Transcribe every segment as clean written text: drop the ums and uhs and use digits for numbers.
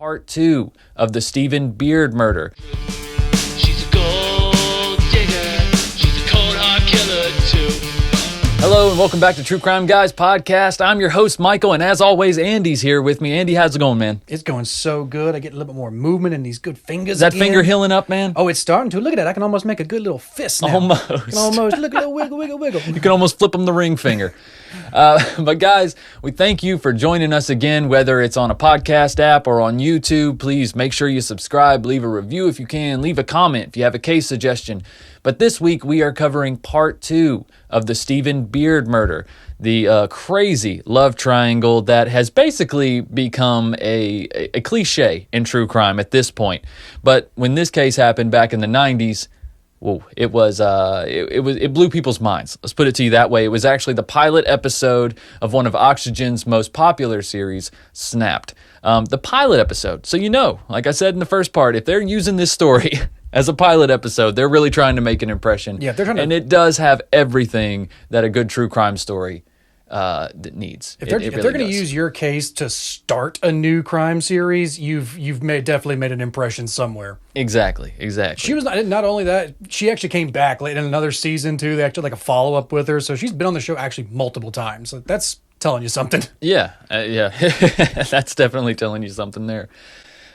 Part 2 of the Celeste Beard murder. She's a gold digger. She's a cold hard killer too. Hello and welcome back to True Crime Guys Podcast. I'm your host, Michael, and as always, Andy's here with me. Andy, how's it going, man? It's going so good. I get a little bit more movement in these good fingers. Is that again. finger healing up, man? Oh, it's starting to. Look at that. I can almost make a good little fist now. Almost. I can almost. Look at the wiggle. You can almost flip them the ring finger. But guys, we thank you for joining us again, whether it's on a podcast app or on YouTube. Please make sure you subscribe, leave a review if you can, leave a comment if you have a case suggestion. But this week we are covering Part 2 of the Celeste Beard murder, the crazy love triangle that has basically become a cliche in true crime at this point. But when this case happened back in the 90s, whoa, it blew people's minds. Let's put it to you that way. It was actually the pilot episode of one of Oxygen's most popular series, Snapped. The pilot episode. So like I said in the first part, if they're using this story as a pilot episode, they're really trying to make an impression. Yeah, they're trying to, and it does have everything that a good true crime story that needs. If they're going to use your case to start a new crime series, you've definitely made an impression somewhere. Exactly. She was not only that, she actually came back late in another season too. They actually like a follow up with her, so she's been on the show actually multiple times. So that's telling you something. Yeah, that's definitely telling you something there.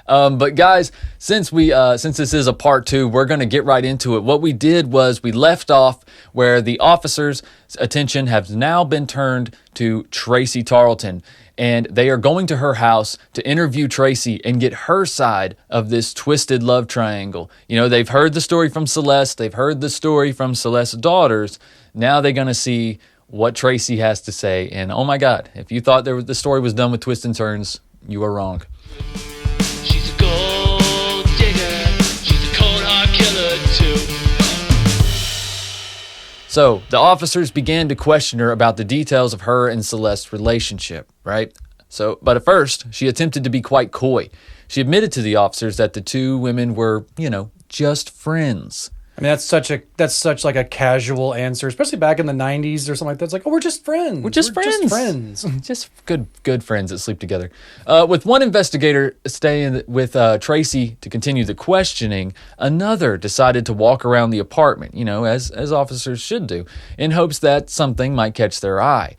But guys, since this is a part 2, we're going to get right into it. What we did was we left off where the officers' attention has now been turned to Tracy Tarleton, and they are going to her house to interview Tracy and get her side of this twisted love triangle. They've heard the story from Celeste, they've heard the story from Celeste's daughters. Now they're going to see what Tracy has to say. And oh my God, if you thought the story was done with twists and turns, you are wrong. She's a gold digger. She's a cold hard killer too. So the officers began to question her about the details of her and Celeste's relationship, right? But at first, she attempted to be quite coy. She admitted to the officers that the two women were, just friends. I mean, that's such like a casual answer, especially back in the 90s or something like that. It's like, oh, we're just friends. We're just friends. Just good friends that sleep together. With one investigator staying with Tracy to continue the questioning, another decided to walk around the apartment, as officers should do, in hopes that something might catch their eye.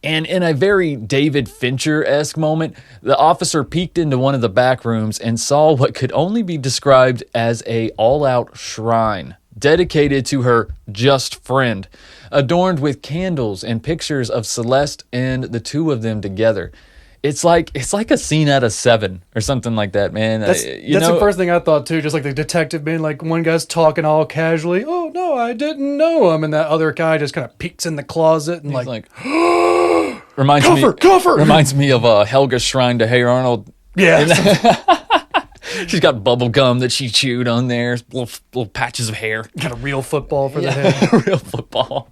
And in a very David Fincher-esque moment, the officer peeked into one of the back rooms and saw what could only be described as a all-out shrine dedicated to her just friend, adorned with candles and pictures of Celeste and the two of them together. It's like a scene out of Seven or something like that, man. That's the first thing I thought too. Just like the detective being like, one guy's talking all casually, "Oh no, I didn't know him," and that other guy just kind of peeks in the closet and like cover. Reminds me of Helga's shrine to Hey Arnold. Yeah. She's got bubble gum that she chewed on there, little patches of hair. Got a real football for the head. Real football.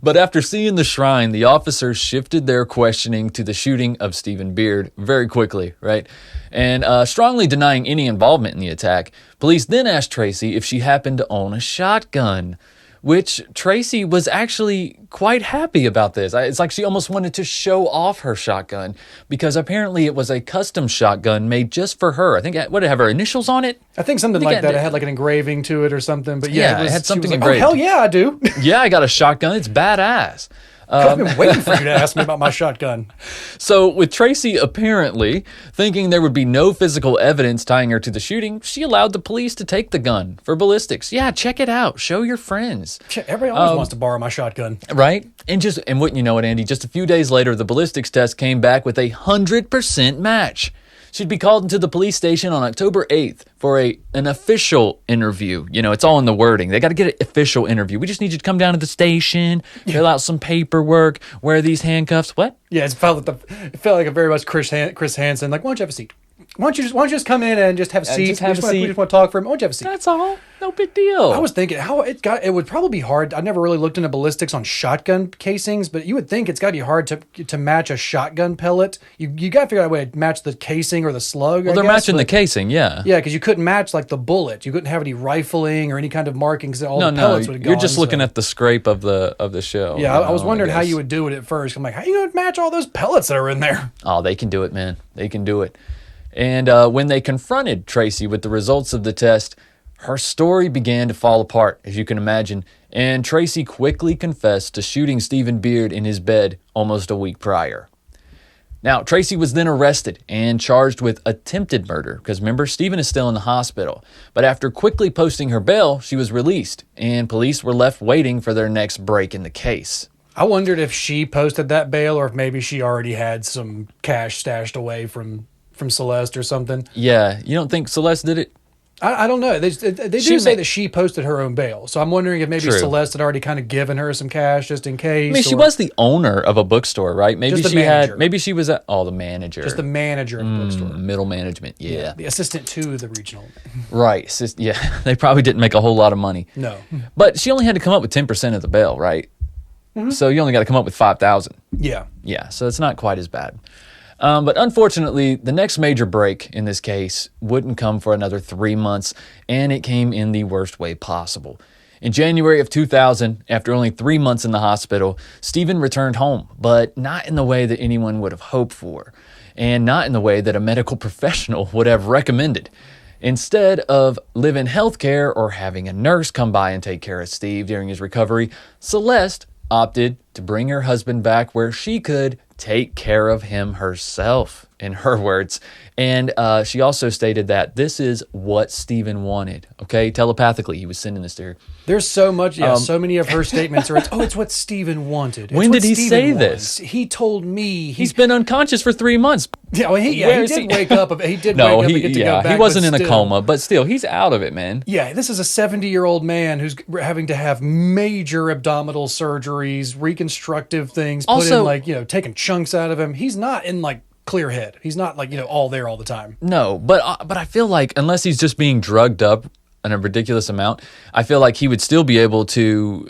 But after seeing the shrine, the officers shifted their questioning to the shooting of Celeste Beard very quickly, right? And strongly denying any involvement in the attack, police then asked Tracy if she happened to own a shotgun, which Tracy was actually quite happy about this. It's like she almost wanted to show off her shotgun because apparently it was a custom shotgun made just for her. I think, what did it have, her initials on it? I think something like that. It had like an engraving to it or something. But yeah, it had something like, engraved. Oh, hell yeah, I do. Yeah, I got a shotgun. It's badass. I've been waiting for you to ask me about my shotgun. So with Tracy apparently thinking there would be no physical evidence tying her to the shooting, she allowed the police to take the gun for ballistics. Yeah, check it out. Show your friends. Everybody always wants to borrow my shotgun. Right? And wouldn't you know it, Andy, just a few days later, the ballistics test came back with 100% match. She'd be called into the police station on October 8th for an official interview. It's all in the wording. They got to get an official interview. We just need you to come down to the station, fill out some paperwork, wear these handcuffs. What? Yeah, it felt like a very much Chris Hansen. Like, why don't you have a seat? Why don't you just come in and just have a seat? We just want to talk for a minute. Why don't you have a seat? That's all. No big deal. I was thinking it would probably be hard. I never really looked into ballistics on shotgun casings, but you would think it's got to be hard to match a shotgun pellet. You got to figure out a way to match the casing or the slug. Well, they're matching the casing, yeah. Yeah, because you couldn't match like the bullet. You couldn't have any rifling or any kind of markings. All the pellets would have gone. You're just looking at the scrape of the shell. Yeah, I was wondering how you would do it at first. I'm like, how are you going to match all those pellets that are in there? Oh, they can do it, man. They can do it. And when they confronted Tracy with the results of the test, her story began to fall apart, as you can imagine, and Tracy quickly confessed to shooting Stephen Beard in his bed almost a week prior. Now, Tracy was then arrested and charged with attempted murder, because remember, Stephen is still in the hospital. But after quickly posting her bail, she was released, and police were left waiting for their next break in the case. I wondered if she posted that bail or if maybe she already had some cash stashed away from Celeste or something. Yeah, you don't think Celeste did it? I don't know. They do say that she posted her own bail. So I'm wondering if maybe True. Celeste had already kind of given her some cash just in case. I mean, she was the owner of a bookstore, right? Maybe Just the she manager. maybe she was the manager. just the manager of the bookstore. Middle management, yeah. The assistant to the regional. Right. Yeah, they probably didn't make a whole lot of money. No. But she only had to come up with 10% of the bail, right? So you only got to come up with $5,000. Yeah. Yeah, so it's not quite as bad. But unfortunately, the next major break in this case wouldn't come for another 3 months, and it came in the worst way possible. In January of 2000, after only 3 months in the hospital, Stephen returned home, but not in the way that anyone would have hoped for, and not in the way that a medical professional would have recommended. Instead of live-in healthcare or having a nurse come by and take care of Steve during his recovery, Celeste opted to bring her husband back where she could take care of him herself, in her words. And she also stated that this is what Stephen wanted. Okay, telepathically, he was sending this to her. There's so much, so many of her statements are, it's what Stephen wanted. It's When what did he Stephen say wants. this? He told me. He's been unconscious for 3 months. Yeah, well, he Where is did he? wake up. He did No, wake up and get to go back. he wasn't but in a still. coma, but still, he's out of it, man. Yeah, this is a 70-year-old man who's having to have major abdominal surgeries, reconstructive things, Also- taking chunks out of him. He's not in clear head. He's not all there all the time. No, but I feel like unless he's just being drugged up in a ridiculous amount, I feel like he would still be able to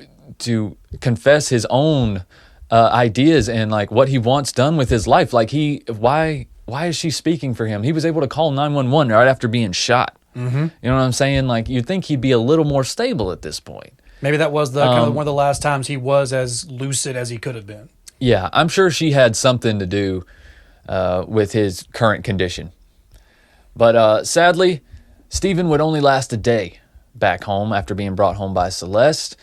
confess his own ideas and like what he wants done with his life. Like why is she speaking for him? He was able to call 911 right after being shot. Mm-hmm. You know what I'm saying? Like you'd think he'd be a little more stable at this point. Maybe that was kind of one of the last times he was as lucid as he could have been. Yeah, I'm sure she had something to do with his current condition. But sadly, Stephen would only last a day back home after being brought home by Celeste,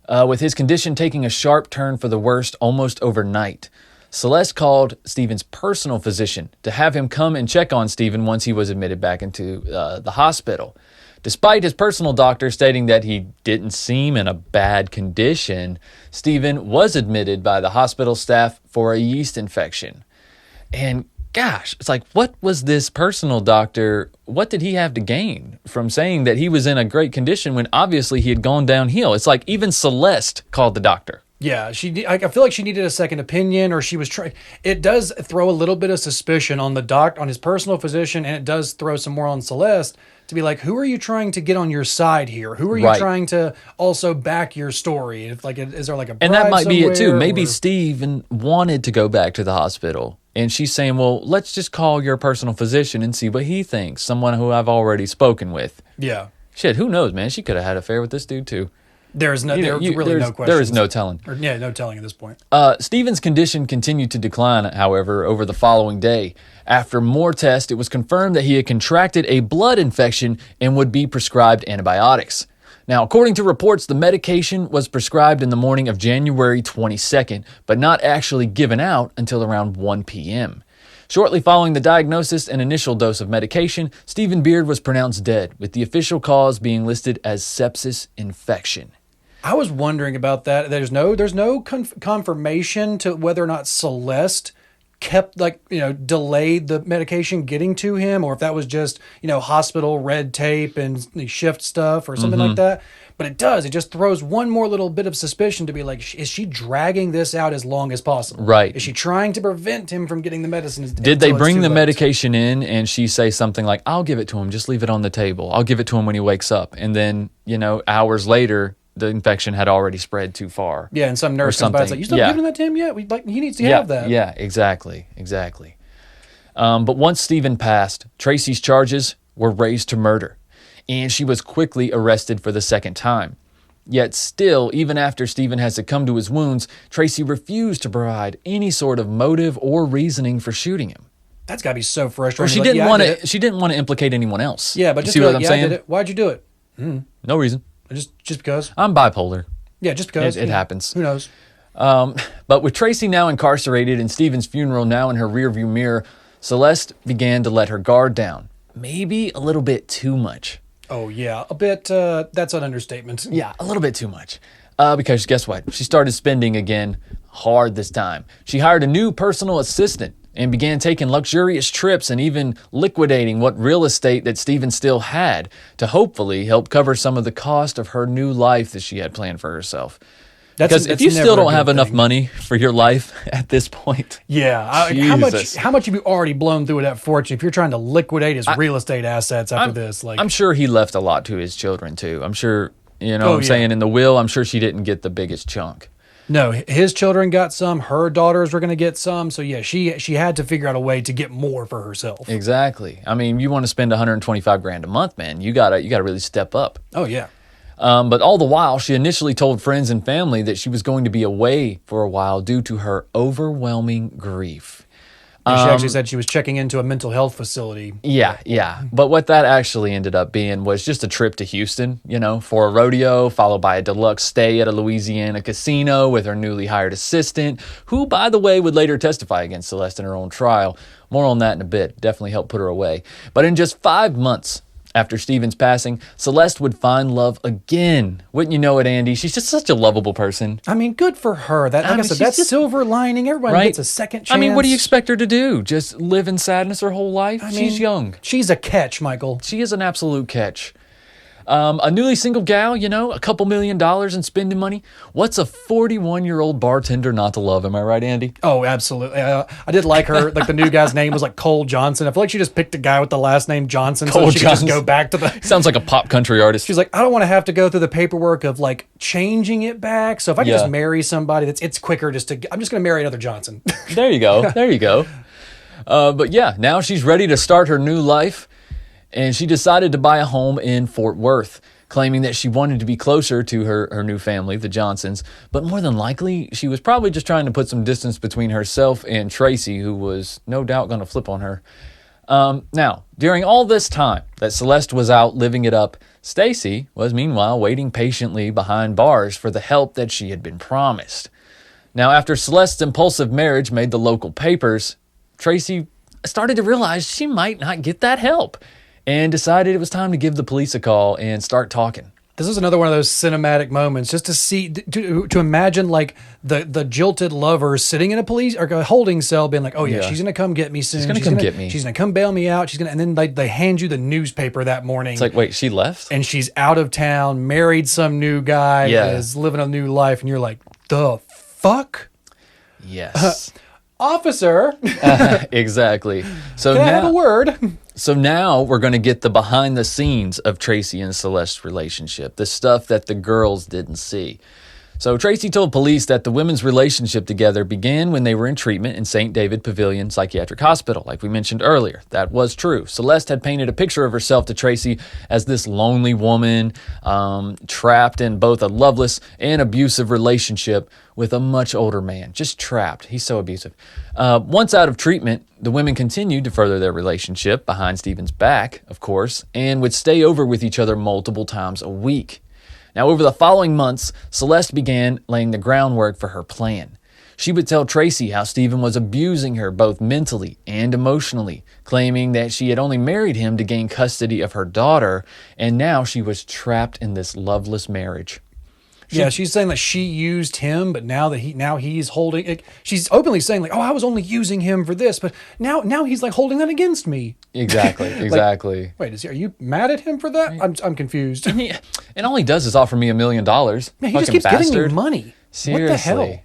with his condition taking a sharp turn for the worst almost overnight. Celeste called Stephen's personal physician to have him come and check on Stephen once he was admitted back into the hospital. Despite his personal doctor stating that he didn't seem in a bad condition, Stephen was admitted by the hospital staff for a yeast infection. And gosh, it's like, what was this personal doctor, what did he have to gain from saying that he was in a great condition when obviously he had gone downhill? It's like even Celeste called the doctor. Yeah, I feel like she needed a second opinion, or she was trying. It does throw a little bit of suspicion on on his personal physician, and it does throw some more on Celeste to be like, who are you trying to get on your side here? Who are you Right. trying to also back your story? If is there like a bribe And that might be it too. somewhere, Maybe or- Stephen wanted to go back to the hospital. And she's saying, well, let's just call your personal physician and see what he thinks. Someone who I've already spoken with. Yeah, Shit, who knows, man? She could have had an affair with this dude too. there's no no question. There is no telling. No telling at this point. Stephen's condition continued to decline, however, over the following day. After more tests, it was confirmed that he had contracted a blood infection and would be prescribed antibiotics. Now, according to reports, the medication was prescribed in the morning of January 22nd, but not actually given out until around 1 p.m. Shortly following the diagnosis and initial dose of medication, Stephen Beard was pronounced dead, with the official cause being listed as sepsis infection. I was wondering about that. There's no confirmation to whether or not Celeste kept delayed the medication getting to him, or if that was just hospital red tape and shift stuff or something like that. But it just throws one more little bit of suspicion to be like, is she dragging this out as long as possible? Right. Is she trying to prevent him from getting the medicine? Did they until it's bring too the late? medication in and she say something like, I'll give it to him, just leave it on the table. I'll give it to him when he wakes up. And then, hours later, the infection had already spread too far. Yeah, and some nurse or comes by and is something. like, you still Yeah. giving that to him yet? He needs to have that. Yeah, exactly. But once Stephen passed, Tracy's charges were raised to murder, and she was quickly arrested for the second time. Yet still, even after Stephen had succumbed to his wounds, Tracy refused to provide any sort of motive or reasoning for shooting him. That's got to be so Or frustrating. she Like, didn't yeah, I want did it. to. She didn't want to implicate anyone else. Yeah, but you just see be what like, I'm yeah, saying? I did it. Why'd you do it? No reason. Just because. I'm bipolar. Yeah, just because. It happens. Who knows? But with Tracy now incarcerated and Stephen's funeral now in her rearview mirror, Celeste began to let her guard down. Maybe a little bit too much. Oh, yeah. A bit, that's an understatement. Yeah, a little bit too much. Because guess what? She started spending again hard this time. She hired a new personal assistant and began taking luxurious trips and even liquidating what real estate that Stephen still had to hopefully help cover some of the cost of her new life that she had planned for herself. Because if you still don't have enough money for your life at this point, yeah, how much have you already blown through that fortune if you're trying to liquidate his real estate assets after this? Like, I'm sure he left a lot to his children too. I'm sure, what I'm saying, in the will, I'm sure she didn't get the biggest chunk. No, his children got some. Her daughters were going to get some. So yeah, she had to figure out a way to get more for herself. Exactly. I mean, you want to spend 125 grand a month, man. You gotta really step up. Oh yeah. But all the while, she initially told friends and family that she was going to be away for a while due to her overwhelming grief. And she actually said she was checking into a mental health facility. Yeah. But what that actually ended up being was just a trip to Houston, for a rodeo, followed by a deluxe stay at a Louisiana casino with her newly hired assistant, who, by the way, would later testify against Celeste in her own trial. More on that in a bit. Definitely helped put her away. But in just 5 months after Stephen's passing, Celeste would find love again. Wouldn't you know it, Andy? She's just such a lovable person. I mean, good for her. That, like I said, that's silver lining. Everyone gets a second chance. I mean, what do you expect her to do? Just live in sadness her whole life? She's young. She's a catch, Michael. She is an absolute catch. A newly single gal, a couple $1 million in spending money. What's a 41-year-old bartender not to love? Am I right, Andy? Oh, absolutely. I did like her. Like the new guy's name was like Cole Johnson. I feel like she just picked a guy with the last name Johnson so she could just go back to the... Sounds like a pop country artist. She's like, I don't want to have to go through the paperwork of like changing it back. So if I can just marry somebody, it's quicker I'm just going to marry another Johnson. There you go. But yeah, now she's ready to start her new life. And she decided to buy a home in Fort Worth, claiming that she wanted to be closer to her new family, the Johnsons. But more than likely, she was probably just trying to put some distance between herself and Tracy, who was no doubt going to flip on her. Now, during all this time that Celeste was out living it up, Stacy was meanwhile waiting patiently behind bars for the help that she had been promised. Now, after Celeste's impulsive marriage made the local papers, Tracy started to realize she might not get that help, and decided it was time to give the police a call and start talking. This is another one of those cinematic moments, just to see, to imagine like the jilted lover sitting in a police or a holding cell, being like, "Oh yeah, she's gonna come get me soon. She's gonna come get me. She's gonna come bail me out. And then they hand you the newspaper that morning. It's like, wait, she left, and she's out of town, married some new guy, is living a new life, and you're like, the fuck, yes, officer, exactly. So can I have a word? So now we're going to get the behind the scenes of Tracy and Celeste's relationship, the stuff that the girls didn't see. So Tracy told police that the women's relationship together began when they were in treatment in St. David Pavilion Psychiatric Hospital, like we mentioned earlier. That was true. Celeste had painted a picture of herself to Tracy as this lonely woman, trapped in both a loveless and abusive relationship with a much older man, just trapped. He's so abusive. Once out of treatment, the women continued to further their relationship behind Stephen's back, of course, and would stay over with each other multiple times a week. Now, over the following months, Celeste began laying the groundwork for her plan. She would tell Tracy how Stephen was abusing her both mentally and emotionally, claiming that she had only married him to gain custody of her daughter, and now she was trapped in this loveless marriage. She's saying that she used him, but now he's holding it. She's openly saying like, "Oh, I was only using him for this," but now he's like holding that against me. Exactly. Like, wait, are you mad at him for that? I'm confused. And all he does is offer me $1 million. Man, he just keeps getting me money. Seriously. What the hell?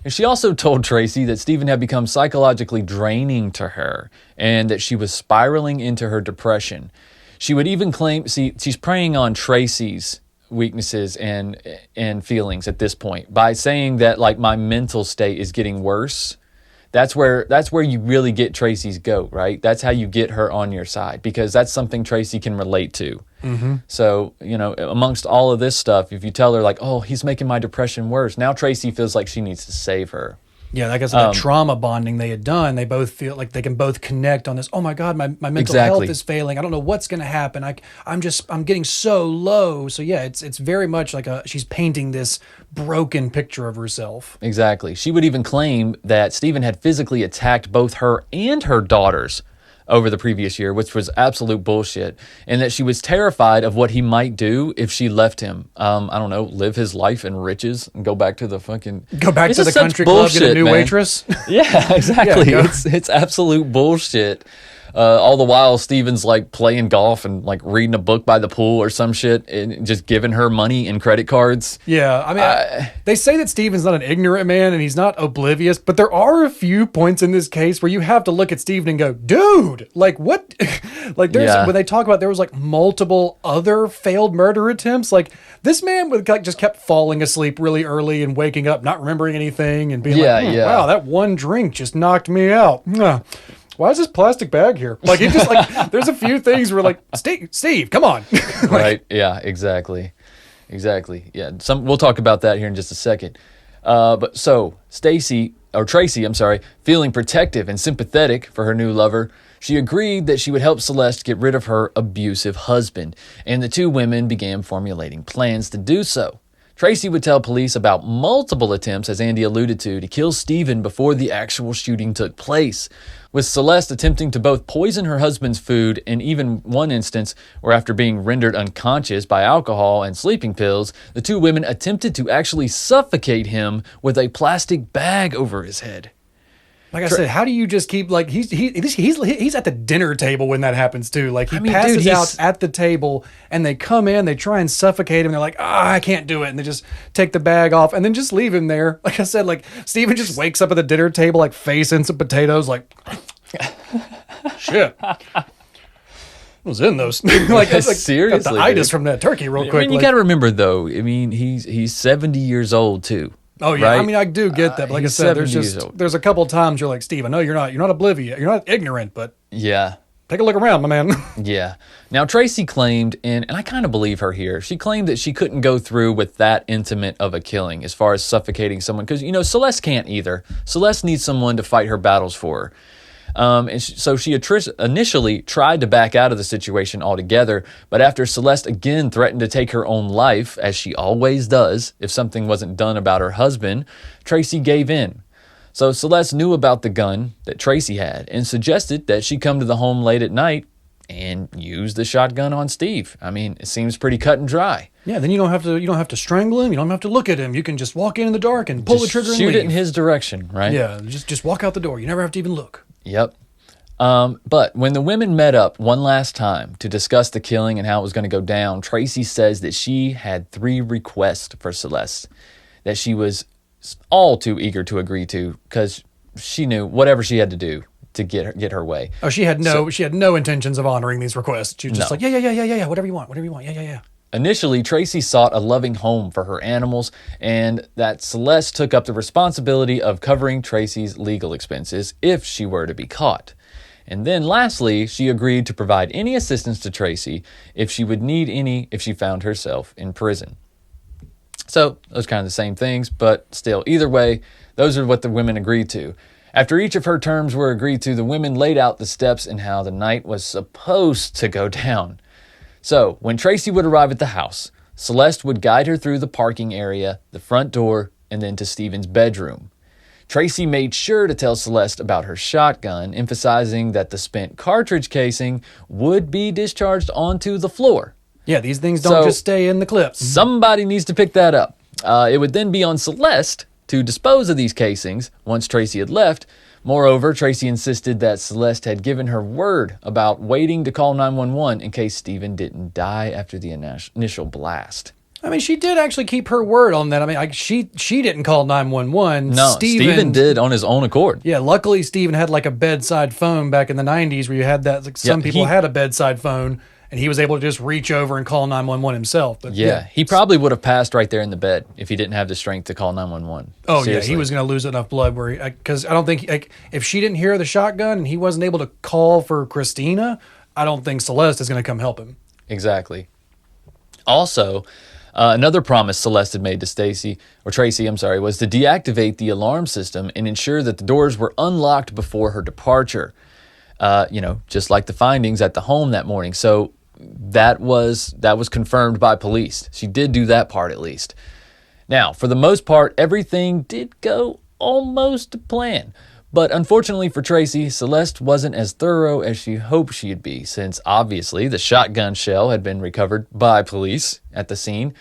And she also told Tracy that Stephen had become psychologically draining to her and that she was spiraling into her depression. She would even claim, she's preying on Tracy's weaknesses and feelings at this point by saying that like my mental state is getting worse. That's where you really get Tracy's goat, right? That's how you get her on your side, because that's something Tracy can relate to. Mm-hmm. So, amongst all of this stuff, if you tell her like, "Oh, he's making my depression worse," now Tracy feels like she needs to save her. Yeah, like I said, that trauma bonding they had done, they both feel like they can both connect on this. Oh my God, my mental health is failing. I don't know what's going to happen. I'm getting so low. So yeah, it's very much like she's painting this broken picture of herself. Exactly. She would even claim that Stephen had physically attacked both her and her daughters over the previous year, which was absolute bullshit, and that she was terrified of what he might do if she left him. I don't know, live his life in riches and go back to the country club, get a new waitress. Yeah, exactly. Yeah, it's absolute bullshit. All the while, Steven's like playing golf and like reading a book by the pool or some shit and just giving her money and credit cards. Yeah, I mean, they say that Steven's not an ignorant man and he's not oblivious, but there are a few points in this case where you have to look at Steven and go, dude, like what? Like when they talk about there was like multiple other failed murder attempts, like this man would like just kept falling asleep really early and waking up, not remembering anything and being wow, that one drink just knocked me out. Why is this plastic bag here? Like it just like there's a few things where like Steve, come on. Like, right? Yeah, exactly. Yeah, we'll talk about that here in just a second. But so Tracy, feeling protective and sympathetic for her new lover, she agreed that she would help Celeste get rid of her abusive husband, and the two women began formulating plans to do so. Tracy would tell police about multiple attempts, as Andy alluded to kill Stephen before the actual shooting took place, with Celeste attempting to both poison her husband's food and even one instance where after being rendered unconscious by alcohol and sleeping pills, the two women attempted to actually suffocate him with a plastic bag over his head. Like I said, how do you just keep like he's at the dinner table when that happens too? Like he passes out at the table and they come in, they try and suffocate him. And they're like, I can't do it, and they just take the bag off and then just leave him there. Like I said, like Steven just wakes up at the dinner table like face in some potatoes, like shit. What was in those? Like seriously, got the itis from that turkey real quick. I mean, you got to remember though. I mean, he's 70 years old too. Oh yeah, right? I mean I do get that, but like I said, there's a couple of times you're like, Steve, I know you're not oblivious, you're not ignorant, but yeah, take a look around, my man. Yeah. Now Tracy claimed, and I kind of believe her here. She claimed that she couldn't go through with that intimate of a killing as far as suffocating someone, because Celeste can't either. Celeste needs someone to fight her battles for her. So she initially tried to back out of the situation altogether, but after Celeste again threatened to take her own life, as she always does if something wasn't done about her husband, Tracy gave in. So Celeste knew about the gun that Tracy had and suggested that she come to the home late at night and use the shotgun on Steve. I mean, it seems pretty cut and dry. Yeah, then you don't have to strangle him. You don't have to look at him. You can just walk in the dark and pull the trigger and leave. Shoot it in his direction, right? Yeah, just walk out the door. You never have to even look. Yep. But when the women met up one last time to discuss the killing and how it was going to go down, Tracy says that she had 3 requests for Celeste that she was all too eager to agree to, because she knew whatever she had to do to get her way. Oh, she had no intentions of honoring these requests. She was just like, yeah, whatever you want, yeah. Initially, Tracy sought a loving home for her animals, and that Celeste took up the responsibility of covering Tracy's legal expenses if she were to be caught. And then lastly, she agreed to provide any assistance to Tracy if she would need any if she found herself in prison. So, those kind of the same things, but still, either way, those are what the women agreed to. After each of her terms were agreed to, the women laid out the steps in how the night was supposed to go down. So, when Tracy would arrive at the house, Celeste would guide her through the parking area, the front door, and then to Stephen's bedroom. Tracy made sure to tell Celeste about her shotgun, emphasizing that the spent cartridge casing would be discharged onto the floor. Yeah, these things don't just stay in the clips. Somebody needs to pick that up. It would then be on Celeste to dispose of these casings once Tracy had left. Moreover, Tracy insisted that Celeste had given her word about waiting to call 911 in case Stephen didn't die after the initial blast. I mean, she did actually keep her word on that. I mean, she didn't call 911. No, Stephen did on his own accord. Yeah, luckily Stephen had like a bedside phone back in the 90s where you had that. Like some people had a bedside phone, and he was able to just reach over and call 911 himself. But yeah, he probably would have passed right there in the bed if he didn't have the strength to call 911. Oh, seriously. Yeah, he was going to lose enough blood because I don't think, if she didn't hear the shotgun and he wasn't able to call for Christina, I don't think Celeste is going to come help him. Exactly. Also, Another promise Celeste had made to Tracy, was to deactivate the alarm system and ensure that the doors were unlocked before her departure. Just like the findings at the home that morning. So that was confirmed by police. She did do that part at least. Now, for the most part, everything did go almost to plan. But unfortunately for Tracy, Celeste wasn't as thorough as she hoped she'd be, since obviously the shotgun shell had been recovered by police at the scene.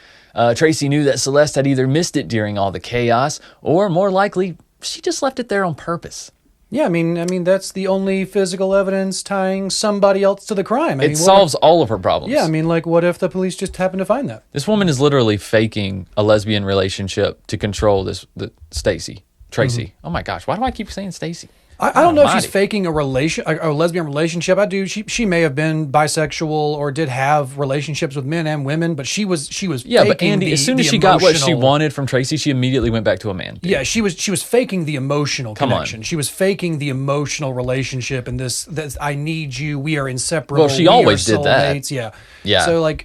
Tracy knew that Celeste had either missed it during all the chaos, or more likely, she just left it there on purpose. Yeah, I mean that's the only physical evidence tying somebody else to the crime. It solves all of her problems. Yeah, what if the police just happen to find that? This woman is literally faking a lesbian relationship to control Tracy. Mm-hmm. Oh my gosh, why do I keep saying Stacy? I don't know if she's faking a lesbian relationship. She may have been bisexual or did have relationships with men and women, but she was yeah. But Andy, as soon as she got what she wanted from Tracy, she immediately went back to a man. Dude. Yeah, she was faking the emotional connection. She was faking the emotional relationship and this I need you. We are inseparable. Well, she always did that. Yeah. So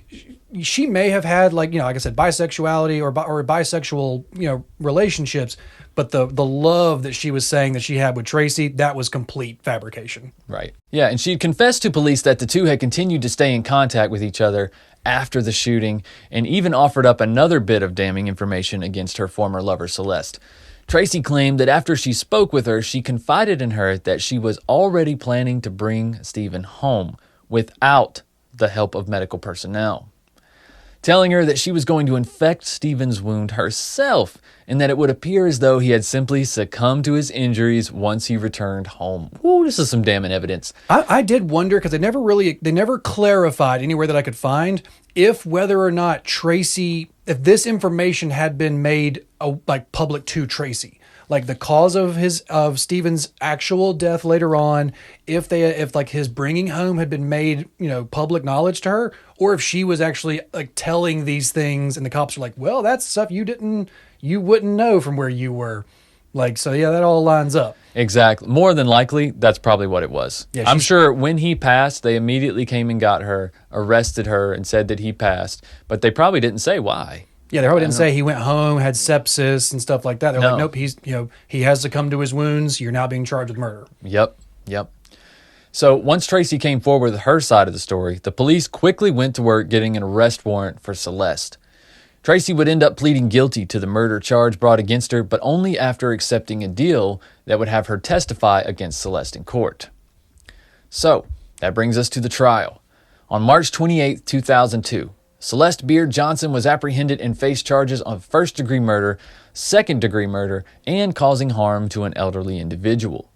she may have had like I said, bisexuality or bisexual relationships. But the love that she was saying that she had with Tracy, that was complete fabrication. Right. Yeah, and she'd confessed to police that the two had continued to stay in contact with each other after the shooting, and even offered up another bit of damning information against her former lover, Celeste. Tracy claimed that after she spoke with her, she confided in her that she was already planning to bring Stephen home without the help of medical personnel, telling her that she was going to infect Stephen's wound herself and that it would appear as though he had simply succumbed to his injuries once he returned home. Ooh, this is some damning evidence. I did wonder, because they never clarified anywhere that I could find whether or not Tracy, if this information had been made public to Tracy. Like the cause of Stephen's actual death later on, if his bringing home had been made, public knowledge to her, or if she was actually telling these things and the cops were like, well, that's stuff you wouldn't know from where you were. That all lines up. Exactly. More than likely, that's probably what it was. Yeah, I'm sure when he passed, they immediately came and got her, arrested her, and said that he passed, but they probably didn't say why. Yeah, they probably didn't say he went home, had sepsis and stuff like that. They're like, nope, he has succumbed to his wounds. You're now being charged with murder. Yep. So once Tracy came forward with her side of the story, the police quickly went to work getting an arrest warrant for Celeste. Tracy would end up pleading guilty to the murder charge brought against her, but only after accepting a deal that would have her testify against Celeste in court. So that brings us to the trial. On March 28, 2002, Celeste Beard Johnson was apprehended and faced charges of first-degree murder, second-degree murder, and causing harm to an elderly individual.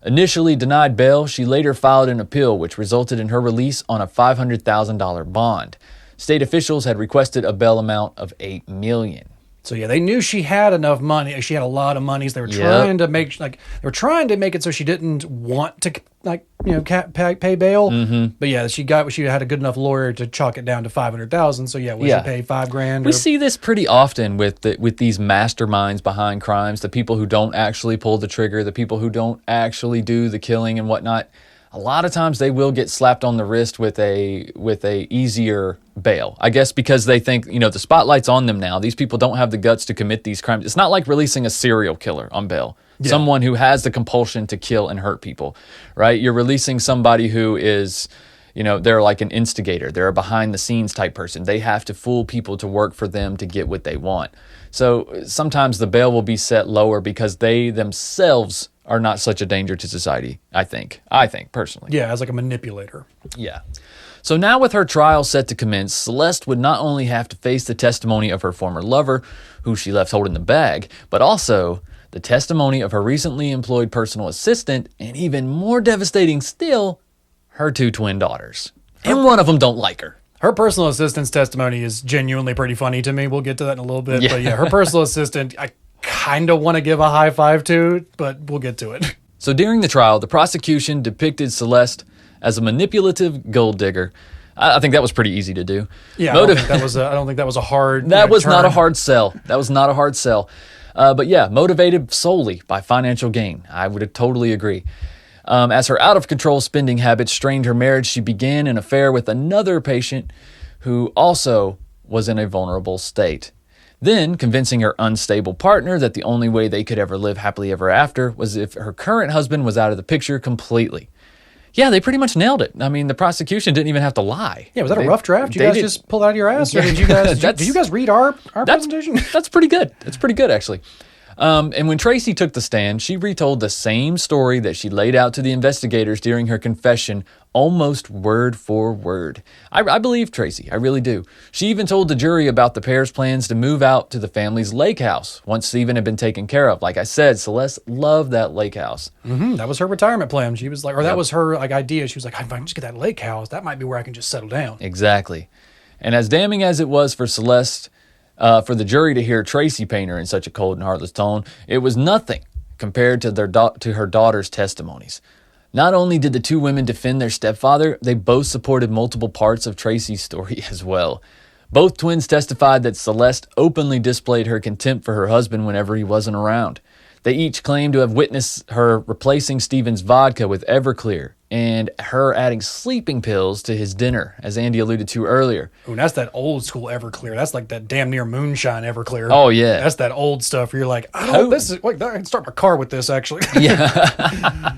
Initially denied bail, she later filed an appeal which resulted in her release on a $500,000 bond. State officials had requested a bail amount of $8 million. So yeah, they knew she had enough money. She had a lot of money. So they were trying to make it so she didn't want to pay bail. Mm-hmm. But yeah, she had a good enough lawyer to chalk it down to $500,000. So yeah, she pay $5,000? We see this pretty often with these masterminds behind crimes, the people who don't actually pull the trigger, the people who don't actually do the killing and whatnot. A lot of times they will get slapped on the wrist with a easier bail. I guess because they think, the spotlight's on them now. These people don't have the guts to commit these crimes. It's not like releasing a serial killer on bail. Yeah. Someone who has the compulsion to kill and hurt people, right? You're releasing somebody who is, they're like an instigator. They're a behind the scenes type person. They have to fool people to work for them to get what they want. So sometimes the bail will be set lower because they themselves are not such a danger to society, I think personally. Yeah, as like a manipulator. Yeah. So now with her trial set to commence, Celeste would not only have to face the testimony of her former lover, who she left holding the bag, but also the testimony of her recently employed personal assistant, and even more devastating still, her two twin daughters. And one of them don't like her. Her personal assistant's testimony is genuinely pretty funny to me. We'll get to that in a little bit. Yeah. But yeah, her personal assistant, I kind of want to give a high five to, but we'll get to it. So during the trial, the prosecution depicted Celeste as a manipulative gold digger. I think that was pretty easy to do. Yeah, I don't think that was a hard That was not a hard sell. But yeah, motivated solely by financial gain. I would totally agree. As her out-of-control spending habits strained her marriage, she began an affair with another patient who also was in a vulnerable state. Then, convincing her unstable partner that the only way they could ever live happily ever after was if her current husband was out of the picture completely. Yeah, they pretty much nailed it. I mean, the prosecution didn't even have to lie. Yeah, was that a rough draft? You guys just pulled out of your ass? Or did you guys did you guys read our presentation? That's pretty good. That's pretty good, actually. And when Tracy took the stand, she retold the same story that she laid out to the investigators during her confession, almost word for word. I believe Tracy. I really do. She even told the jury about the pair's plans to move out to the family's lake house once Stephen had been taken care of. Like I said, Celeste loved that lake house. Mm-hmm. That was her retirement plan. She was like, or that was her idea. She was like, if I can just get that lake house, that might be where I can just settle down. Exactly. And as damning as it was for Celeste, for the jury to hear Tracy paint her in such a cold and heartless tone, it was nothing compared to her daughter's testimonies. Not only did the two women defend their stepfather, they both supported multiple parts of Tracy's story as well. Both twins testified that Celeste openly displayed her contempt for her husband whenever he wasn't around. They each claimed to have witnessed her replacing Stephen's vodka with Everclear and her adding sleeping pills to his dinner, as Andy alluded to earlier. Ooh, that's that old school Everclear. That's like that damn near moonshine Everclear. Oh, yeah. That's that old stuff where you're like, I can start my car with this, actually. Yeah.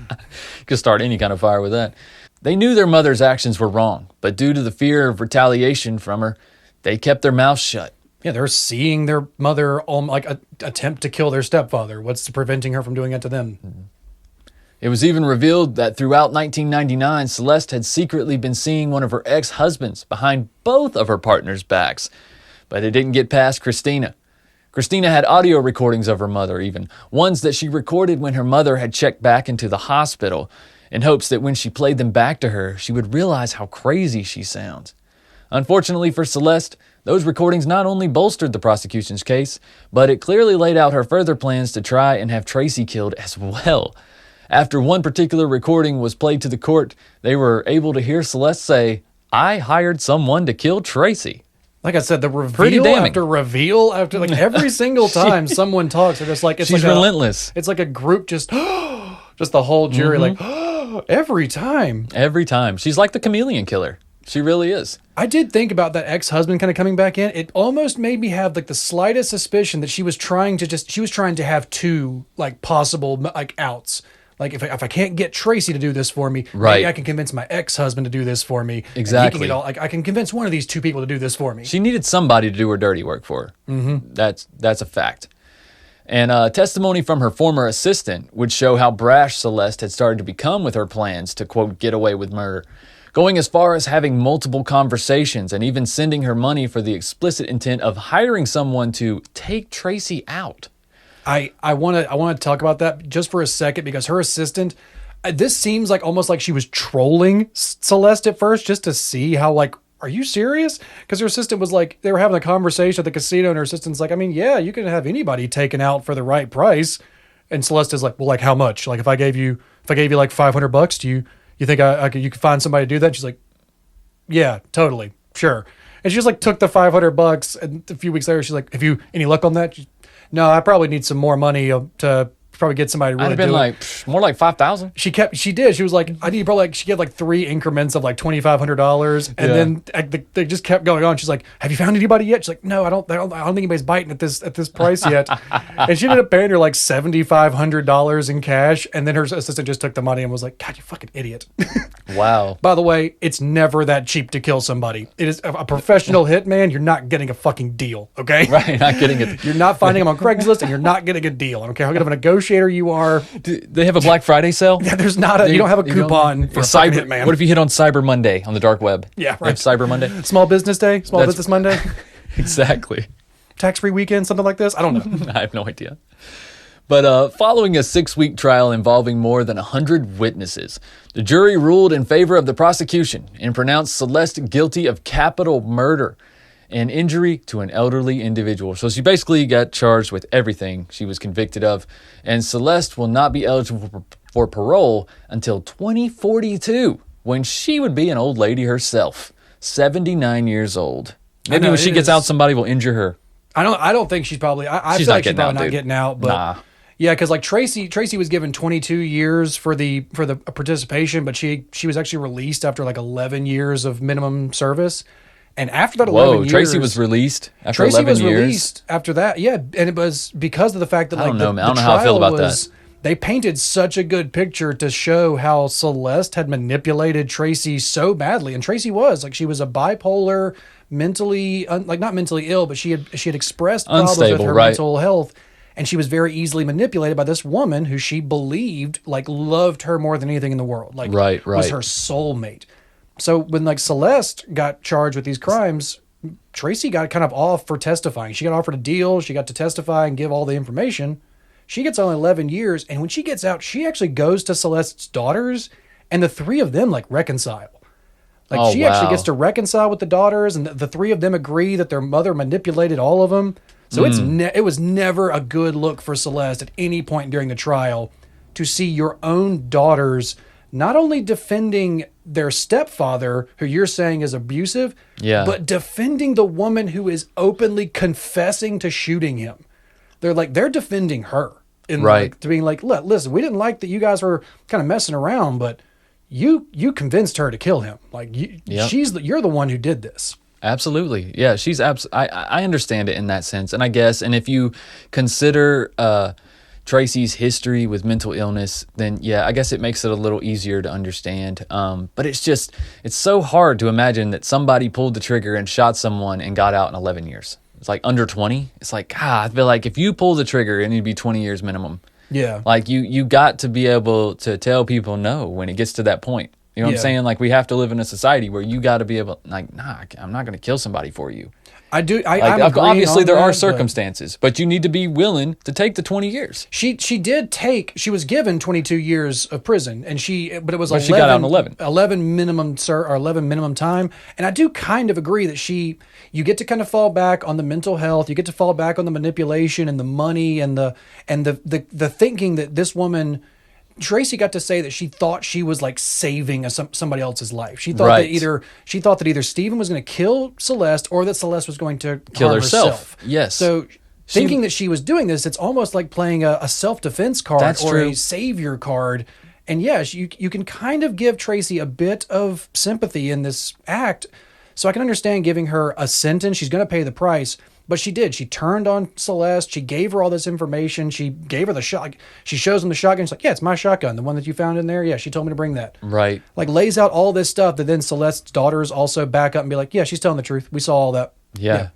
Could start any kind of fire with that. They knew their mother's actions were wrong, but due to the fear of retaliation from her, they kept their mouths shut. Yeah, they're seeing their mother attempt to kill their stepfather. What's preventing her from doing it to them? It was even revealed that throughout 1999, Celeste had secretly been seeing one of her ex-husbands behind both of her partners' backs. But it didn't get past Christina. Christina had audio recordings of her mother even, ones that she recorded when her mother had checked back into the hospital, in hopes that when she played them back to her, she would realize how crazy she sounds. Unfortunately for Celeste, those recordings not only bolstered the prosecution's case, but it clearly laid out her further plans to try and have Tracy killed as well. After one particular recording was played to the court, they were able to hear Celeste say, "I hired someone to kill Tracy." Like I said, the reveal after like every single time someone talks, they're just like, she's relentless. It's like a group just the whole jury every time. Every time. She's like the chameleon killer. She really is. I did think about that ex-husband kind of coming back in. It almost made me have like the slightest suspicion that she was trying to have two like possible like outs. Like if I can't get Tracy to do this for me, right, maybe I can convince my ex-husband to do this for me. Exactly. I can convince one of these two people to do this for me. She needed somebody to do her dirty work for her. Mm-hmm. That's a fact. And testimony from her former assistant would show how brash Celeste had started to become with her plans to, quote, get away with murder, going as far as having multiple conversations and even sending her money for the explicit intent of hiring someone to take Tracy out. I want to talk about that just for a second because her assistant, this seems like almost like she was trolling Celeste at first just to see how like, are you serious? Because her assistant was like, they were having a conversation at the casino and her assistant's like, I mean, yeah, you can have anybody taken out for the right price. And Celeste is like, well, like how much? Like if I gave you like $500, do you think you could find somebody to do that? She's like, yeah, totally, sure. And she just like took the $500 and a few weeks later, she's like, have you any luck on that? No, I probably need some more money to probably get somebody to really I'd have been like, more like 5,000. She did. She was like, I need probably like, she had like 3 increments of like $2,500. And then they just kept going on. She's like, have you found anybody yet? She's like, no, I don't think anybody's biting at this price yet. And she ended up paying her like $7,500 in cash. And then her assistant just took the money and was like, God, you fucking idiot. Wow. By the way, it's never that cheap to kill somebody. It is a professional hitman. You're not getting a fucking deal. Okay. Right. Not getting it. You're not finding them on Craigslist and you're not getting a deal. I don't care how good of a negotiator you are. Do they have a Black Friday sale? Yeah, there's not you don't have a coupon for Cyber hitman. What if you hit on Cyber Monday on the dark web? Yeah, right. Cyber Monday. Small Business Day, Business Monday. Exactly. Tax-free weekend, something like this. I don't know. I have no idea. But following a 6-week trial involving more than 100 witnesses, the jury ruled in favor of the prosecution and pronounced Celeste guilty of capital murder and injury to an elderly individual. So she basically got charged with everything she was convicted of, and Celeste will not be eligible for parole until 2042, when she would be an old lady herself, 79 years old. Maybe when she gets out, somebody will injure her. I don't think she's probably. I feel like she's probably not getting out, but nah. Yeah, because like Tracy was given 22 years for the participation, but she was actually released after like 11 years of minimum service. And after that 11 years... Tracy was released after Tracy 11 was years? released after that, yeah. And it was because of the fact that, like, I don't know, man. I don't the know how I feel trial about that. They painted such a good picture to show how Celeste had manipulated Tracy so badly. And Tracy was, like, she was a bipolar, mentally, like, not mentally ill, but she had expressed problems with her mental health. And she was very easily manipulated by this woman who she believed, like, loved her more than anything in the world. Like, was her soulmate. So when, like, Celeste got charged with these crimes, Tracy got kind of off for testifying. She got offered a deal. She got to testify and give all the information. She gets only 11 years. And when she gets out, she actually goes to Celeste's daughters, and the three of them, like, reconcile. Like, she actually gets to reconcile with the daughters, and the three of them agree that their mother manipulated all of them. So it was never a good look for Celeste at any point during the trial to see your own daughters not only defending their stepfather, who you're saying is abusive, but defending the woman who is openly confessing to shooting him. They're defending her. Like, to being like, look, listen, we didn't like that you guys were kind of messing around, but you convinced her to kill him. Like, you're the one who did this. Absolutely. Yeah, she's I understand it in that sense. And I guess, and if you consider Tracy's history with mental illness, then I guess it makes it a little easier to understand. But it's so hard to imagine that somebody pulled the trigger and shot someone and got out in 11 years. It's like under 20. It's like, I feel like if you pull the trigger, it need to be 20 years minimum. Yeah. Like, you got to be able to tell people no when it gets to that point. You know what I'm saying? Like, we have to live in a society where you got to be able, like, nah, I'm not going to kill somebody for you. I do. Obviously, there are circumstances, but you need to be willing to take the 20 years. She was given 22 years of prison, and she got out in 11. 11 minimum, or 11 minimum time. And I do kind of agree that you get to kind of fall back on the mental health, you get to fall back on the manipulation and the money and the thinking that this woman, Tracy, got to say that she thought she was, like, saving somebody else's life. She thought that either Stephen was going to kill Celeste or that Celeste was going to kill herself. Yes. So thinking that she was doing this, it's almost like playing a self-defense card a savior card. And yes, you can kind of give Tracy a bit of sympathy in this act. So I can understand giving her a sentence. She's going to pay the price. But she did. She turned on Celeste. She gave her all this information. She gave her the shot. She shows him the shotgun. She's like, yeah, it's my shotgun. The one that you found in there. Yeah, she told me to bring that. Right. Like, lays out all this stuff that then Celeste's daughters also back up and be like, yeah, she's telling the truth. We saw all that. Yeah.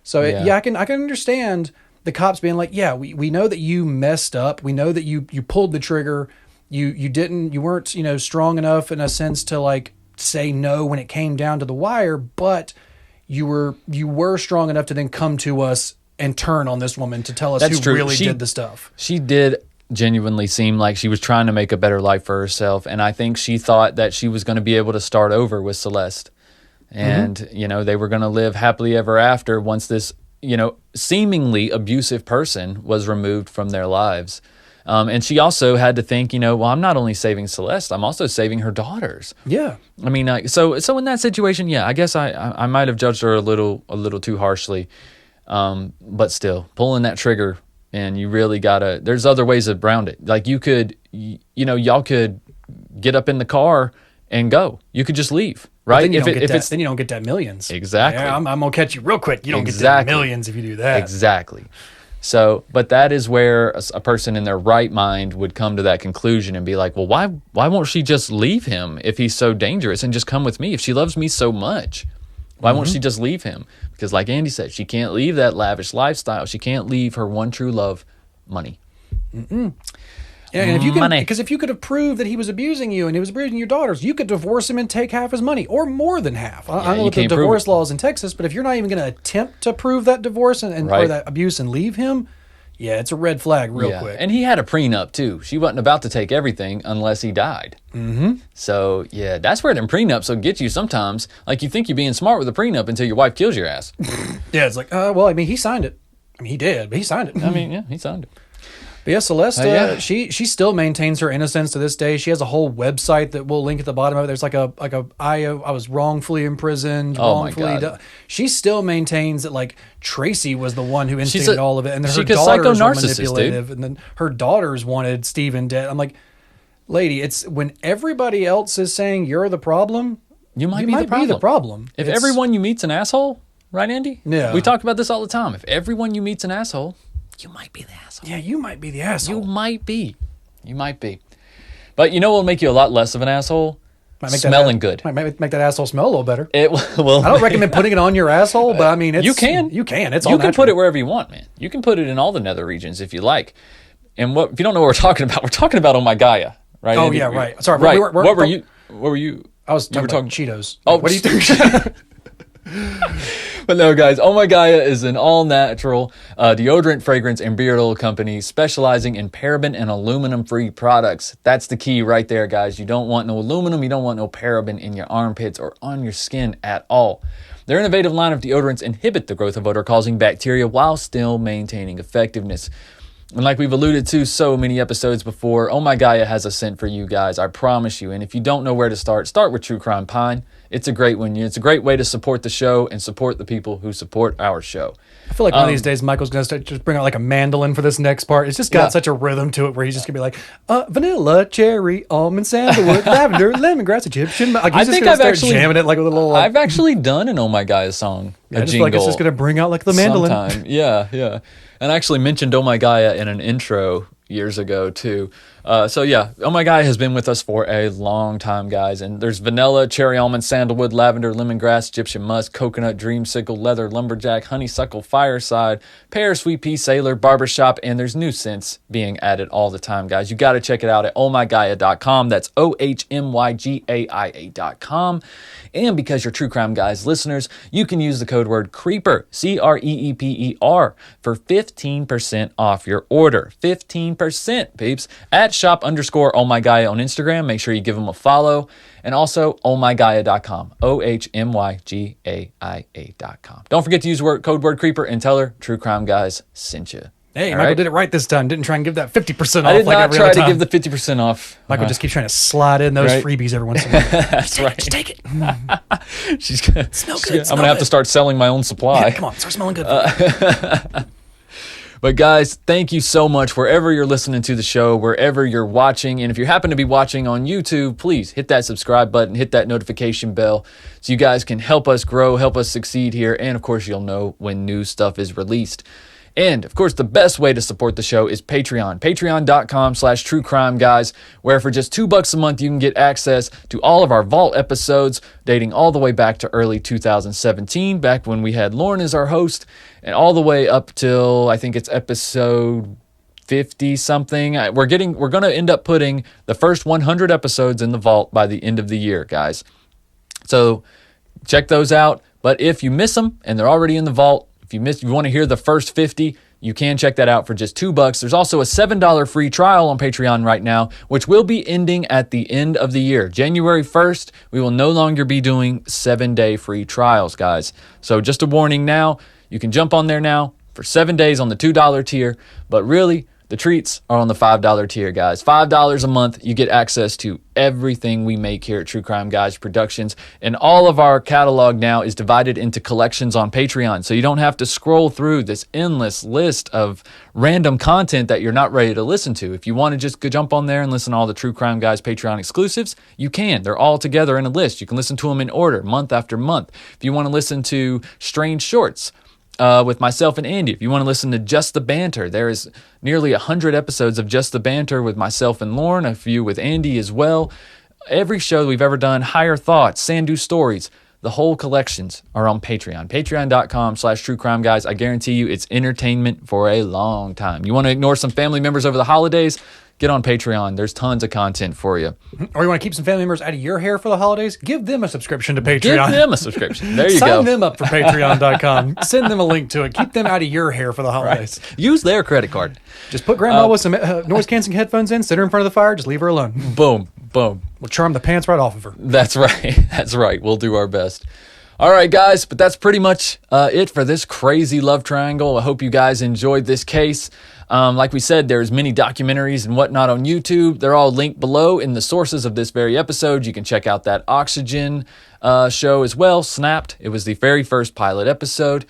So, I can understand the cops being like, yeah, we know that you messed up. We know that you pulled the trigger. You weren't, strong enough in a sense to, like, say no when it came down to the wire, but you were strong enough to then come to us and turn on this woman to tell us who really did the stuff. She did genuinely seem like she was trying to make a better life for herself, and I think she thought that she was going to be able to start over with Celeste, and they were going to live happily ever after once this seemingly abusive person was removed from their lives. And she also had to think, well, I'm not only saving Celeste, I'm also saving her daughters. Yeah. I mean, so in that situation, I guess I might have judged her a little too harshly. But still, pulling that trigger, and you really gotta, there's other ways around it. Like, you could, y'all could get up in the car and go. You could just leave, right? Then you don't get that millions. Exactly. Yeah, I'm gonna catch you real quick. You don't get that millions if you do that. Exactly. So, but that is where a person in their right mind would come to that conclusion and be like, well, why won't she just leave him if he's so dangerous and just come with me? If she loves me so much, why won't she just leave him? Because like Andy said, she can't leave that lavish lifestyle. She can't leave her one true love, money. Yeah, and if you could have proved that he was abusing you and he was abusing your daughters, you could divorce him and take half his money, or more than half. I don't know what the divorce laws in Texas, but if you're not even going to attempt to prove that divorce or that abuse and leave him, it's a red flag real quick. And he had a prenup too. She wasn't about to take everything unless he died. So that's where them prenups will get you sometimes. Like, you think you're being smart with a prenup until your wife kills your ass. It's like, well, I mean, he signed it. I mean, he did, but he signed it. I mean, he signed it. But Celeste, she still maintains her innocence to this day. She has a whole website that we'll link at the bottom of it. There's I was wrongfully imprisoned. Oh my God. She still maintains that, like, Tracy was the one who instigated all of it, and her daughters were manipulative, and then her daughters wanted Stephen dead. I'm like, lady, it's when everybody else is saying you're the problem, you might You be might the problem. be the problem. If It's- everyone you meet's an asshole, right, Andy? Yeah. We talk about this all the time. If everyone you meet's an asshole, you might be the asshole. Yeah, you might be the You asshole. might be. You might be. But you know what will make you a lot less of an asshole? Might make Smelling that, good. Might make that asshole smell a little better. It will. I don't recommend putting it on your asshole, but I mean, it's, You can. You can. It's all You can natural. put it wherever you want, man. You can put it in all the nether regions if you like. And if you don't know what we're talking about, Oh My Gaia, right? Oh, Andy? yeah, right. Sorry, Right. we're- What were you? What were you? I was you were talking about Cheetos. Oh, What do you think? But no, guys, Oh My Gaia is an all-natural deodorant, fragrance, and beard oil company specializing in paraben and aluminum-free products. That's the key right there, guys. You don't want no aluminum. You don't want no paraben in your armpits or on your skin at all. Their innovative line of deodorants inhibit the growth of odor-causing bacteria while still maintaining effectiveness. And like we've alluded to so many episodes before, Oh My Gaia has a scent for you guys, I promise you. And if you don't know where to start with True Crime Pine. It's a great one. It's a great way to support the show and support the people who support our show. I feel like one of these days Michael's going to just bring out like a mandolin for this next part. It's just got Yeah. such a rhythm to it where he's just going to be like, vanilla, cherry, almond, sandalwood, lavender, lemongrass, Egyptian. Like, he's I just think gonna I've start actually jamming it like a little. Like, I've actually done an Oh My Gaia song, I a just jingle. feel like it's just going to bring out like the mandolin. Sometime. Yeah. And I actually mentioned Oh My Gaia in an intro years ago too. So yeah, Oh My Gaia has been with us for a long time, guys. And there's vanilla, cherry almond, sandalwood, lavender, lemongrass, Egyptian musk, coconut, dreamsicle, leather, lumberjack, honeysuckle, fireside, pear, sweet pea, sailor, barbershop, and there's new scents being added all the time, guys. You got to check it out at ohmygaia.com. That's ohmygaia.com. And because you're True Crime Guys listeners, you can use the code word CREEPER, CREEPER, for 15% off your order. 15%, peeps. At shop_ohmygaia on Instagram. Make sure you give them a follow. And also ohmygaia.com. ohmygaia.com. Don't forget to use code word CREEPER and tell her True Crime Guys sent you. Hey, All Michael right? did it right this time. Didn't try and give that 50% off I did like not every try other to time. give the 50% off. Michael just keeps trying to slide in those Right. freebies every once in a while. That's right. Just take it. She's gonna, Smell she's good, gonna- smell I'm going to have to good. start selling my own supply. Yeah, come on, start smelling good. But guys, thank you so much wherever you're listening to the show, wherever you're watching. And if you happen to be watching on YouTube, please hit that subscribe button, hit that notification bell so you guys can help us grow, help us succeed here. And of course, you'll know when new stuff is released. And of course, the best way to support the show is Patreon. Patreon.com/truecrimeguys, where for just $2 a month, you can get access to all of our Vault episodes dating all the way back to early 2017, back when we had Lauren as our host, and all the way up till I think it's episode 50 something. We're going to end up putting the first 100 episodes in the Vault by the end of the year, guys. So check those out. But if you miss them and they're already in the Vault, if you want to hear the first 50, you can check that out for just $2. There's also a $7 free trial on Patreon right now, which will be ending at the end of the year. January 1st, we will no longer be doing 7-day free trials, guys. So just a warning now, you can jump on there now for 7 days on the $2 tier, but really, the treats are on the $5 tier, guys. $5 a month, you get access to everything we make here at True Crime Guys Productions. And all of our catalog now is divided into collections on Patreon. So you don't have to scroll through this endless list of random content that you're not ready to listen to. If you want to just go jump on there and listen to all the True Crime Guys Patreon exclusives, you can. They're all together in a list. You can listen to them in order, month after month. If you want to listen to Strange Shorts, with myself and Andy. If you want to listen to Just the Banter, there is nearly 100 episodes of Just the Banter with myself and Lauren, a few with Andy as well. Every show we've ever done, Higher Thoughts, Sandu Stories, the whole collections are on Patreon. Patreon.com/truecrimeguys. I guarantee you it's entertainment for a long time. You want to ignore some family members over the holidays? Get on Patreon. There's tons of content for you. Or you want to keep some family members out of your hair for the holidays? Give them a subscription to Patreon. Give them a subscription. There you Sign go. them up for patreon.com. Send them a link to it. Keep them out of your hair for the holidays. Use their credit card. Just put grandma with some noise-canceling headphones in, sit her in front of the fire, just leave her alone. Boom, boom. We'll charm the pants right off of her. That's right. That's right. We'll do our best. All right, guys, but that's pretty much it for this crazy love triangle. I hope you guys enjoyed this case. Like we said, there's many documentaries and whatnot on YouTube. They're all linked below in the sources of this very episode. You can check out that Oxygen show as well, Snapped. It was the very first pilot episode.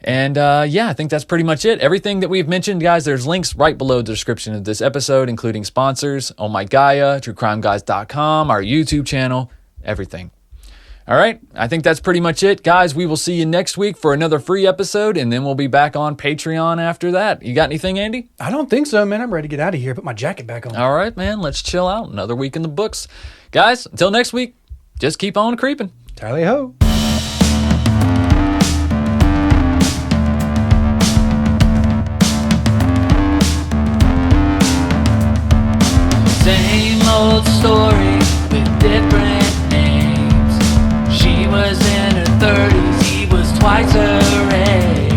And yeah, I think that's pretty much it. Everything that we've mentioned, guys, there's links right below the description of this episode, including sponsors, Oh My Gaia, TrueCrimeGuys.com, our YouTube channel, everything. All right, I think that's pretty much it. Guys, we will see you next week for another free episode, and then we'll be back on Patreon after that. You got anything, Andy? I don't think so, man. I'm ready to get out of here. Put my jacket back on. All right, man, let's chill out. Another week in the books. Guys, until next week, just keep on creeping. Tally ho. Same old story with different names. She was in her 30s, he was twice her age.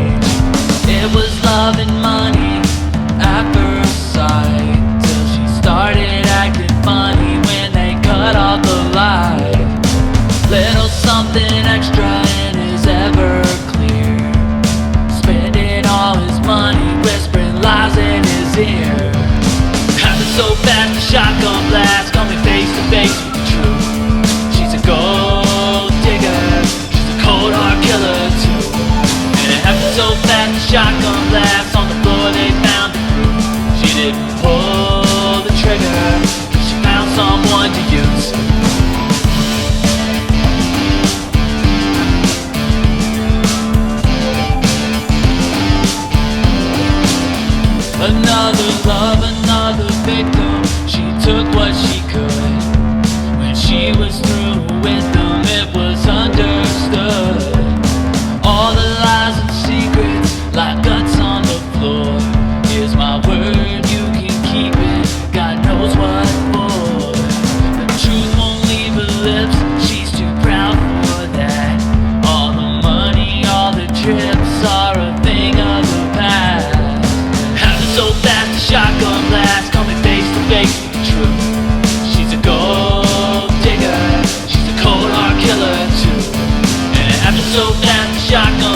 It was love and money at first sight, till she started acting funny when they cut off the light. Little something extra in his Everclear, spending all his money, whispering lies in his ear. So fast, the shotgun blast, coming face to face with the truth. She's a gold digger, she's a cold hard killer too. And it happened so fast, the shotgun blast, on the floor they found the proof. She didn't pull the trigger, she found someone to use. Another love, another victim. She took what she could. When she was through with them, it was understood. All the lies and secrets, like guts on the floor. Here's my word, you can keep it, God knows what for. The truth won't leave her lips, she's too proud for that. All the money, all the trips are a thing of the past. So fast, the shotgun blast, coming face to face with the truth. She's a gold digger, she's a cold hard killer too. And it happened so fast, the shotgun